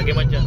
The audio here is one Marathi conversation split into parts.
आगे म्हणजे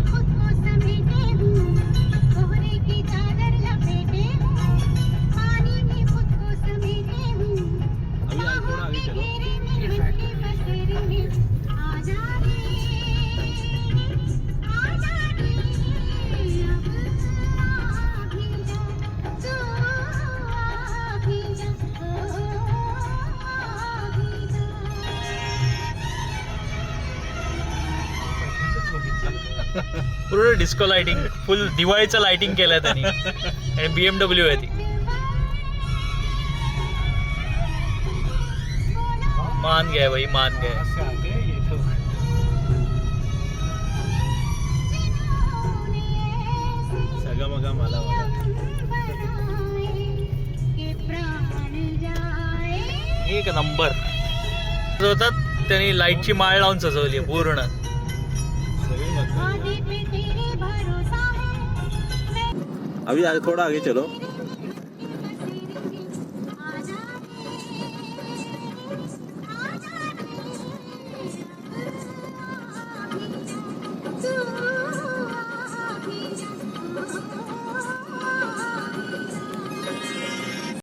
पूर्ण डिस्को लाइटिंग, फुल दिवाळीचं लाइटिंग केलंय त्यांनी. आणि BMW आहे ती. मान गया भाई, मान गया. सगळं मला एक नंबर होतात. त्यांनी लाईटची माळ लावून सजवली पूर्ण. अभी थोड़ा आगे चलो.